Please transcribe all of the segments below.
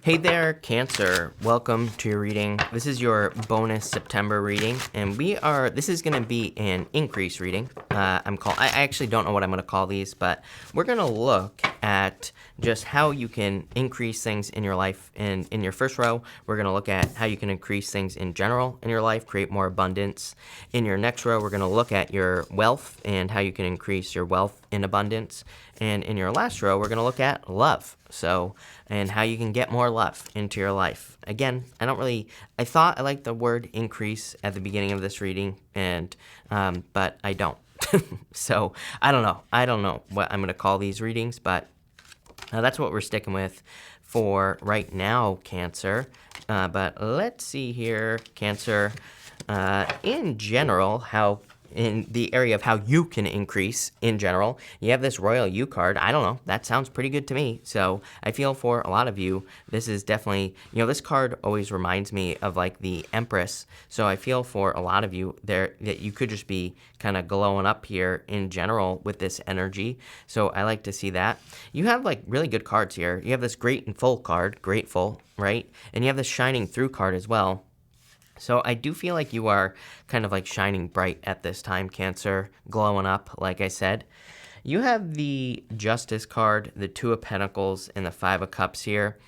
Hey there, Cancer. Welcome to your reading. This is your bonus September reading, and this is going to be an increase reading. I actually don't know what I'm going to call these, but we're going to look at just how you can increase things in your life. And in your first row, we're going to look at how you can increase things in general in your life, create more abundance. In your next row, we're going to look at your wealth and how you can increase your wealth in abundance. And in your last row, we're going to look at love. And how you can get more love into your life. Again, I thought I liked the word increase at the beginning of this reading, but I don't. So I don't know what I'm going to call these readings, but that's what we're sticking with for right now, Cancer. But let's see here, Cancer. In general, in the area of how you can increase in general, you have this Royal U card. I don't know. That sounds pretty good to me. So I feel for a lot of you, this is definitely, this card always reminds me of like the Empress. So I feel for a lot of you there that you could just be kind of glowing up here in general with this energy. So I like to see that. You have like really good cards here. You have this Great and Full card, Grateful, right? And you have this Shining Through card as well. So I do feel like you are kind of like shining bright at this time, Cancer, glowing up, like I said. You have the Justice card, the Two of Pentacles, and the Five of Cups here.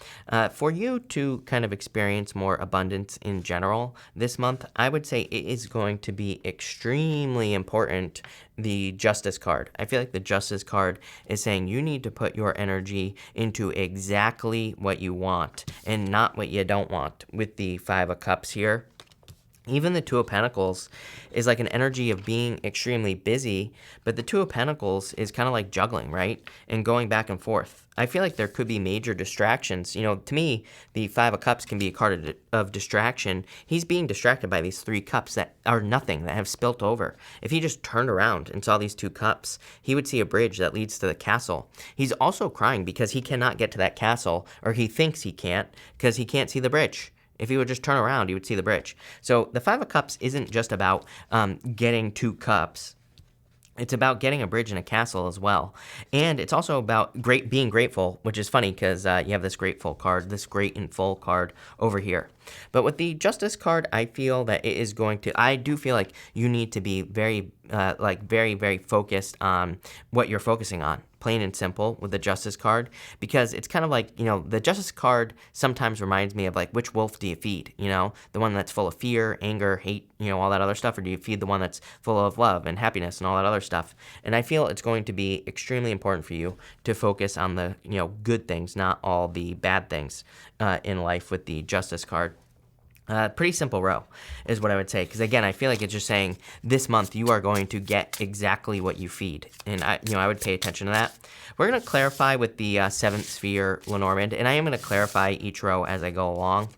For you to kind of experience more abundance in general this month, I would say it is going to be extremely important, the Justice card. I feel like the Justice card is saying you need to put your energy into exactly what you want and not what you don't want with the Five of Cups here. Even the Two of Pentacles is like an energy of being extremely busy, but the Two of Pentacles is kind of like juggling, right? And going back and forth. I feel like there could be major distractions. To me, the Five of Cups can be a card of distraction. He's being distracted by these three cups that are nothing, that have spilt over. If he just turned around and saw these two cups, he would see a bridge that leads to the castle. He's also crying because he cannot get to that castle, or he thinks he can't, because he can't see the bridge. If he would just turn around, he would see the bridge. So the Five of Cups isn't just about getting two cups. It's about getting a bridge and a castle as well. And it's also about being grateful, which is funny because you have this Grateful card, this Great and Full card over here. But with the Justice card, I feel that it is I do feel like you need to be very, very focused on what you're focusing on. Plain and simple with the Justice card, because it's kind of like, the Justice card sometimes reminds me of like, which wolf do you feed? The one that's full of fear, anger, hate, all that other stuff, or do you feed the one that's full of love and happiness and all that other stuff? And I feel it's going to be extremely important for you to focus on the, good things, not all the bad things in life with the Justice card. Pretty simple row is what I would say, because again, I feel like it's just saying this month you are going to get exactly what you feed, and I would pay attention to that. We're going to clarify with the seventh sphere, Lenormand, and I am going to clarify each row as I go along.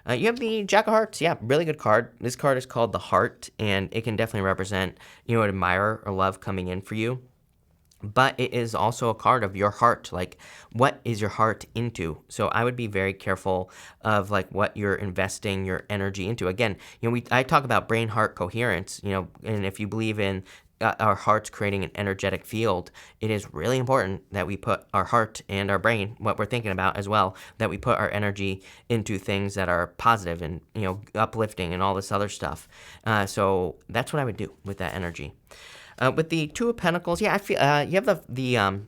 You have the Jack of Hearts. Yeah, really good card. This card is called the Heart, and it can definitely represent an admirer or love coming in for you. But it is also a card of your heart. Like, what is your heart into? So I would be very careful of like what you're investing your energy into. Again, I talk about brain-heart coherence, and if you believe in our hearts creating an energetic field, it is really important that we put our heart and our brain, what we're thinking about as well, that we put our energy into things that are positive and, uplifting and all this other stuff. So that's what I would do with that energy. With the Two of Pentacles, yeah, I feel you have the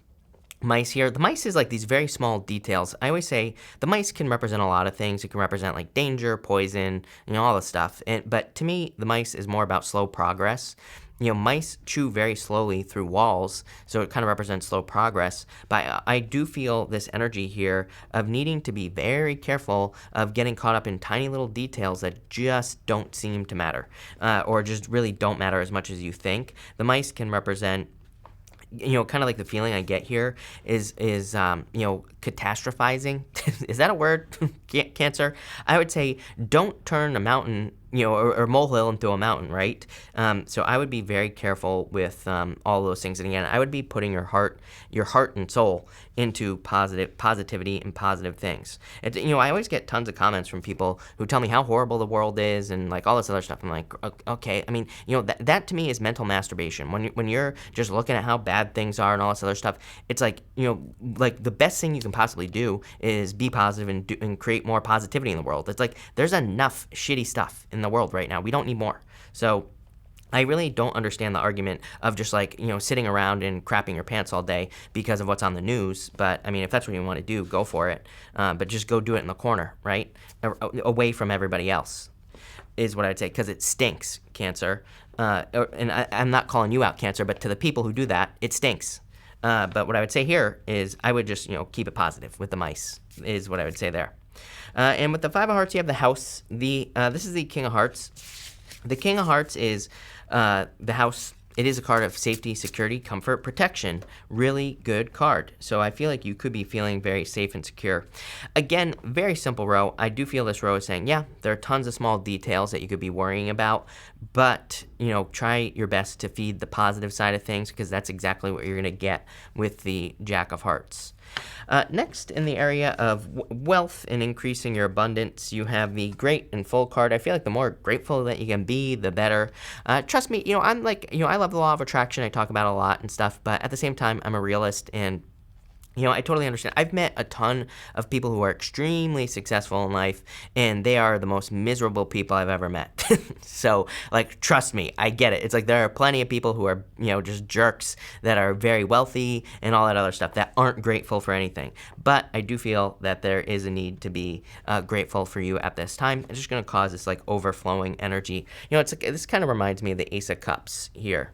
mice here. The mice is like these very small details. I always say the mice can represent a lot of things. It can represent like danger, poison, all this stuff. But to me, the mice is more about slow progress. Mice chew very slowly through walls, so it kind of represents slow progress. But I do feel this energy here of needing to be very careful of getting caught up in tiny little details that just don't seem to matter, or just really don't matter as much as you think. The mice can represent, kind of like the feeling I get here is catastrophizing. Is that a word? Cancer? I would say don't turn a mountain or molehill into a mountain, right? So I would be very careful with all those things. And again, I would be putting your heart and soul into positivity and positive things. I always get tons of comments from people who tell me how horrible the world is and like all this other stuff. I'm like, okay. I mean, that to me is mental masturbation. When you're just looking at how bad things are and all this other stuff, it's like, like the best thing you can possibly do is be positive and create more positivity in the world. It's like there's enough shitty stuff in the world right now. We don't need more. So I really don't understand the argument of just like, sitting around and crapping your pants all day because of what's on the news. But I mean, if that's what you want to do, go for it. But just go do it in the corner, right? Away from everybody else is what I'd say, because it stinks, Cancer. And I'm not calling you out, Cancer, but to the people who do that, it stinks. But what I would say here is I would just, keep it positive with the mice is what I would say there. And with the Five of Hearts, you have the house. This is the King of Hearts. The King of Hearts is the house. It is a card of safety, security, comfort, protection. Really good card. So I feel like you could be feeling very safe and secure. Again, very simple row. I do feel this row is saying, yeah, there are tons of small details that you could be worrying about, but, try your best to feed the positive side of things, because that's exactly what you're going to get with the Jack of Hearts. Next, in the area of wealth and increasing your abundance, you have the Great and Full card. I feel like the more grateful that you can be, the better. Trust me, I'm like, I love the law of attraction. I talk about it a lot and stuff, but at the same time, I'm a realist, and I totally understand. I've met a ton of people who are extremely successful in life, and they are the most miserable people I've ever met. So, like, trust me, I get it. It's like there are plenty of people who are, just jerks that are very wealthy and all that other stuff that aren't grateful for anything. But I do feel that there is a need to be grateful for you at this time. It's just going to cause this, like, overflowing energy. It's like, this kind of reminds me of the Ace of Cups here.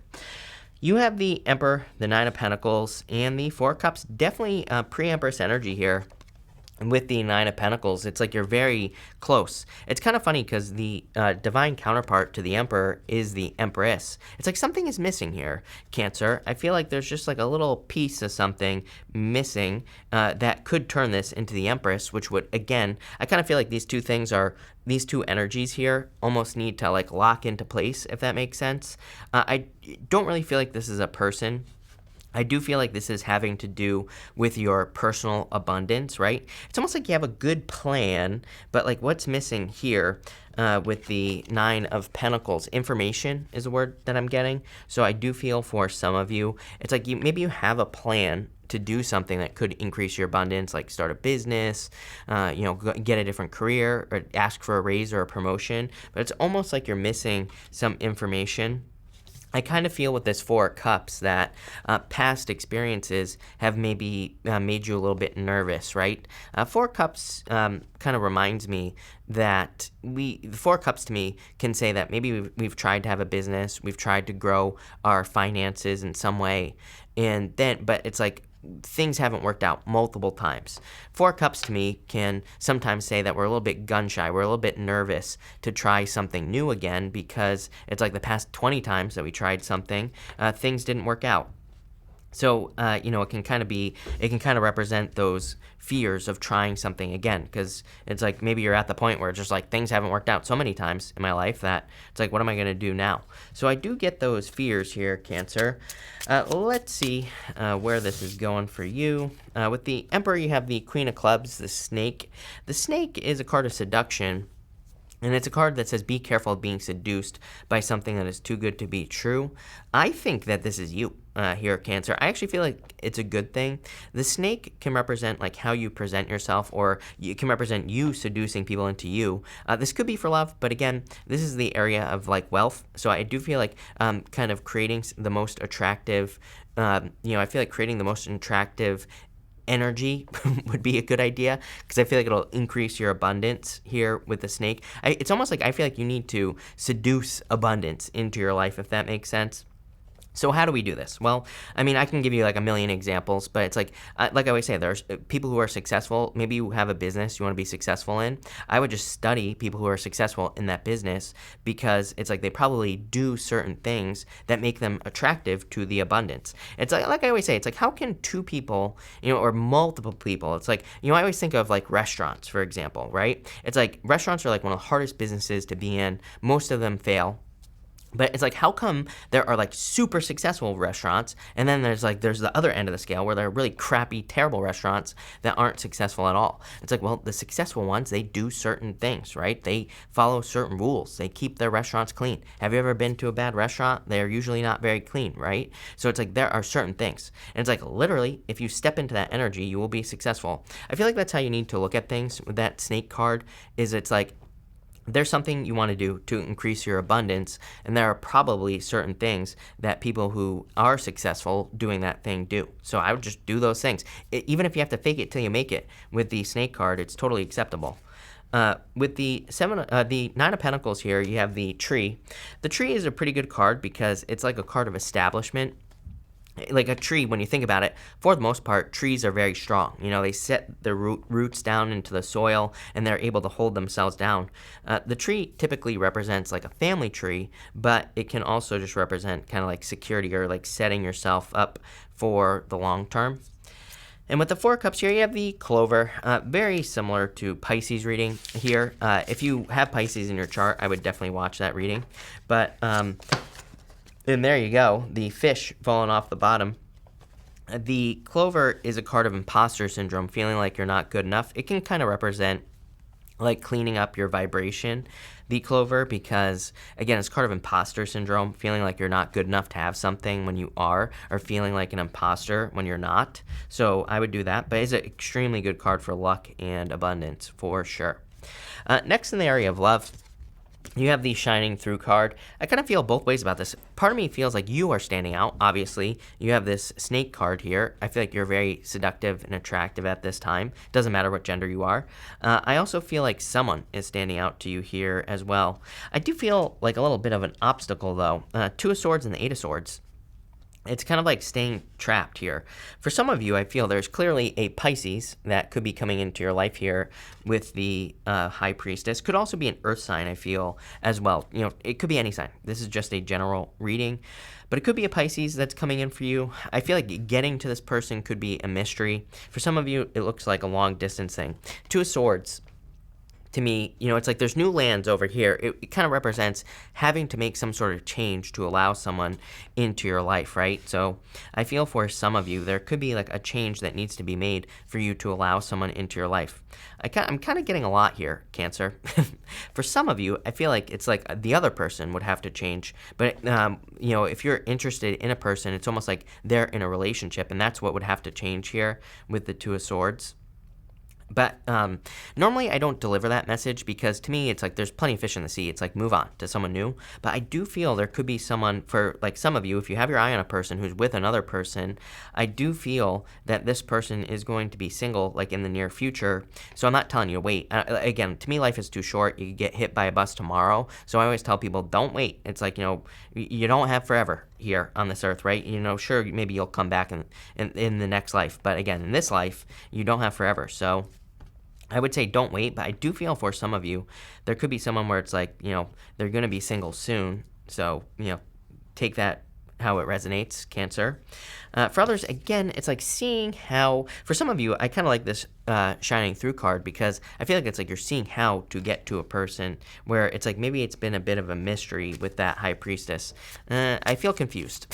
You have the Emperor, the Nine of Pentacles, and the Four of Cups. Definitely pre-Empress energy here. With the Nine of Pentacles, it's like you're very close. It's kind of funny because the divine counterpart to the Emperor is the Empress. It's like something is missing here, Cancer. I feel like there's just like a little piece of something missing that could turn this into the Empress, which would, again, I kind of feel like these two energies here almost need to like lock into place, if that makes sense. I don't really feel like this is a person. I do feel like this is having to do with your personal abundance, right? It's almost like you have a good plan, but like what's missing here with the Nine of Pentacles, information is a word that I'm getting. So I do feel for some of you, it's like maybe you have a plan to do something that could increase your abundance, like start a business, get a different career, or ask for a raise or a promotion. But it's almost like you're missing some information. I kind of feel with this Four of Cups that past experiences have maybe made you a little bit nervous, right? Four of Cups kind of reminds me that the Four of Cups to me can say that maybe we've tried to have a business, we've tried to grow our finances in some way, but it's like things haven't worked out multiple times. Four of Cups to me can sometimes say that we're a little bit gun shy. We're a little bit nervous to try something new again because it's like the past 20 times that we tried something, things didn't work out. So, it can kind of represent those fears of trying something again, because it's like maybe you're at the point where it's just like things haven't worked out so many times in my life that it's like, what am I going to do now? So I do get those fears here, Cancer. Let's see where this is going for you. With the Emperor, you have the Queen of Clubs, the Snake. The Snake is a card of seduction. And it's a card that says, be careful of being seduced by something that is too good to be true. I think that this is you here, Cancer. I actually feel like it's a good thing. The snake can represent like how you present yourself, or it can represent you seducing people into you. This could be for love, but again, this is the area of like wealth. So I do feel like kind of creating the most attractive, I feel like creating the most attractive energy would be a good idea, because I feel like it'll increase your abundance here with the snake. It's almost like I feel like you need to seduce abundance into your life, if that makes sense. So how do we do this? Well, I mean, I can give you like a million examples, but it's like I always say, there's people who are successful. Maybe you have a business you want to be successful in. I would just study people who are successful in that business, because it's like they probably do certain things that make them attractive to the abundance. It's like I always say, it's like, how can two people, or multiple people, it's like, I always think of like restaurants, for example, right? It's like restaurants are like one of the hardest businesses to be in. Most of them fail. But it's like, how come there are like super successful restaurants, and then there's the other end of the scale where there are really crappy, terrible restaurants that aren't successful at all? It's like, well, the successful ones, they do certain things, right? They follow certain rules. They keep their restaurants clean. Have you ever been to a bad restaurant? They're usually not very clean, right? So it's like, there are certain things. And it's like, literally, if you step into that energy, you will be successful. I feel like that's how you need to look at things with that snake card. It's like, there's something you want to do to increase your abundance, and there are probably certain things that people who are successful doing that thing do. So I would just do those things. Even if you have to fake it till you make it with the snake card, it's totally acceptable. With the Nine of Pentacles here, you have the tree. The tree is a pretty good card because it's like a card of establishment. Like a tree, when you think about it, for the most part, trees are very strong. They set their roots down into the soil, and they're able to hold themselves down. The tree typically represents like a family tree, but it can also just represent kind of like security, or like setting yourself up for the long term. And with the Four of Cups here, you have the Clover, very similar to Pisces reading here. If you have Pisces in your chart, I would definitely watch that reading. But and there you go, the fish falling off the bottom. The Clover is a card of imposter syndrome, feeling like you're not good enough. It can kind of represent like cleaning up your vibration, the Clover, because again, it's a card of imposter syndrome, feeling like you're not good enough to have something when you are, or feeling like an imposter when you're not. So I would do that, but it's an extremely good card for luck and abundance for sure. Next, in the area of love, you have the Shining Through card. I kind of feel both ways about this. Part of me feels like you are standing out, obviously. You have this Snake card here. I feel like you're very seductive and attractive at this time. Doesn't matter what gender you are. I also feel like someone is standing out to you here as well. I do feel like a little bit of an obstacle, though. Two of Swords and the Eight of Swords. It's kind of like staying trapped here. For some of you, I feel there's clearly a Pisces that could be coming into your life here with the High Priestess. Could also be an Earth sign, I feel, as well. It could be any sign. This is just a general reading. But it could be a Pisces that's coming in for you. I feel like getting to this person could be a mystery. For some of you, it looks like a long distance thing. Two of Swords. To me, it's like there's new lands over here. It kind of represents having to make some sort of change to allow someone into your life, right? So I feel for some of you, there could be like a change that needs to be made for you to allow someone into your life. I'm kind of getting a lot here, Cancer. For some of you, I feel like it's like the other person would have to change. But, if you're interested in a person, it's almost like they're in a relationship, and that's what would have to change here with the Two of Swords. But normally I don't deliver that message, because to me it's like there's plenty of fish in the sea. It's like move on to someone new. But I do feel there could be someone, for like some of you, if you have your eye on a person who's with another person, I do feel that this person is going to be single like in the near future. So I'm not telling you to wait. Again, to me life is too short. You could get hit by a bus tomorrow. So I always tell people, don't wait. It's like, you don't have forever here on this earth, right? Sure, maybe you'll come back in the next life. But again, in this life, you don't have forever. So I would say don't wait, but I do feel for some of you, there could be someone where it's like, they're going to be single soon. So, take that how it resonates, Cancer. For others, again, it's like seeing how, for some of you, I kind of like this Shining Through card, because I feel like it's like you're seeing how to get to a person, where it's like maybe it's been a bit of a mystery with that High Priestess. I feel confused.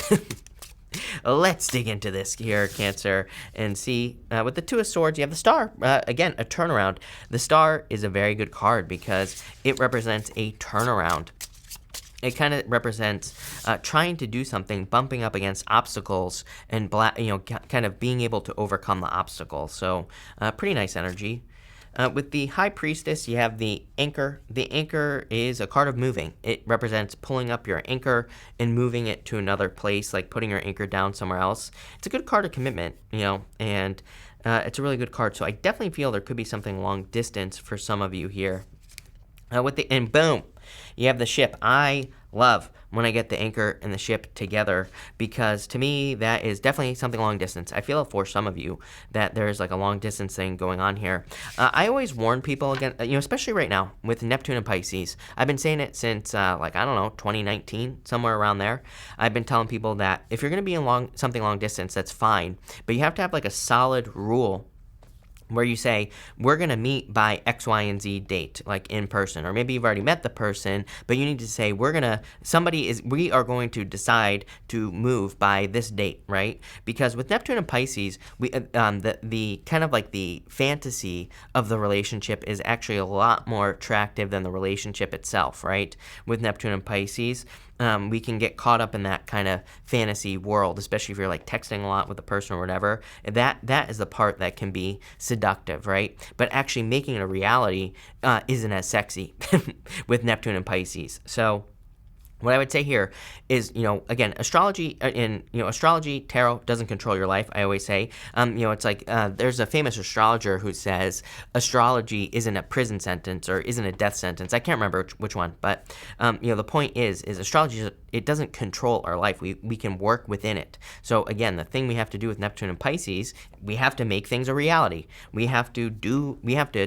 Let's dig into this here, Cancer, and see. With the Two of Swords, you have the Star. Again, a turnaround. The Star is a very good card because it represents a turnaround. It kind of represents trying to do something, bumping up against obstacles, and kind of being able to overcome the obstacle. So, pretty nice energy. With the High Priestess, you have the Anchor. The Anchor is a card of moving. It represents pulling up your anchor and moving it to another place, like putting your anchor down somewhere else. It's a good card of commitment, and it's a really good card. So I definitely feel there could be something long distance for some of you here. And boom, You have the ship. I love when I get the anchor and the ship together, because to me that is definitely something long distance. I feel for some of you that there's like a long distance thing going on here. I always warn people against, especially right now with Neptune and Pisces. I've been saying it since I don't know, 2019, somewhere around there. I've been telling people that if you're going to be in something long distance, that's fine, but you have to have like a solid rule where you say, we're going to meet by X, Y, and Z date, like in person. Or maybe you've already met the person, but you need to say, we are going to decide to move by this date, right? Because with Neptune and Pisces, the kind of like the fantasy of the relationship is actually a lot more attractive than the relationship itself, right? With Neptune and Pisces, we can get caught up in that kind of fantasy world, especially if you're like texting a lot with a person or whatever. That is the part that can be seductive, right? But actually making it a reality isn't as sexy with Neptune and Pisces. So what I would say here is, again, astrology astrology, tarot doesn't control your life. I always say, it's like there's a famous astrologer who says astrology isn't a prison sentence or isn't a death sentence. I can't remember which one, but the point is astrology, it doesn't control our life. We can work within it. So again, the thing we have to do with Neptune and Pisces, we have to make things a reality. We have to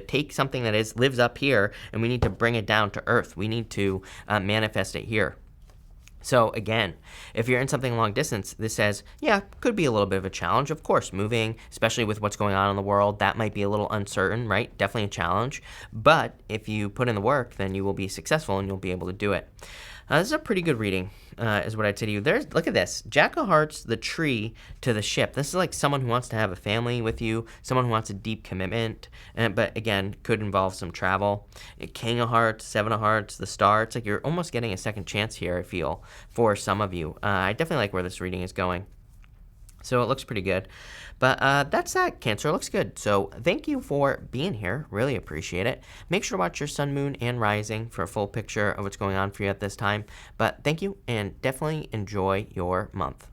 take something that lives up here, and we need to bring it down to earth. We need to manifest it here. So again, if you're in something long distance, this says, could be a little bit of a challenge. Of course, moving, especially with what's going on in the world, that might be a little uncertain, right? Definitely a challenge. But if you put in the work, then you will be successful and you'll be able to do it. This is a pretty good reading, is what I'd say to you. Look at this. Jack of Hearts, the tree to the ship. This is like someone who wants to have a family with you, someone who wants a deep commitment, but again, could involve some travel. King of Hearts, Seven of Hearts, the star. It's like you're almost getting a second chance here, I feel, for some of you. I definitely like where this reading is going. So it looks pretty good. But that's that, Cancer. It looks good. So thank you for being here. Really appreciate it. Make sure to watch your sun, moon, and rising for a full picture of what's going on for you at this time. But thank you, and definitely enjoy your month.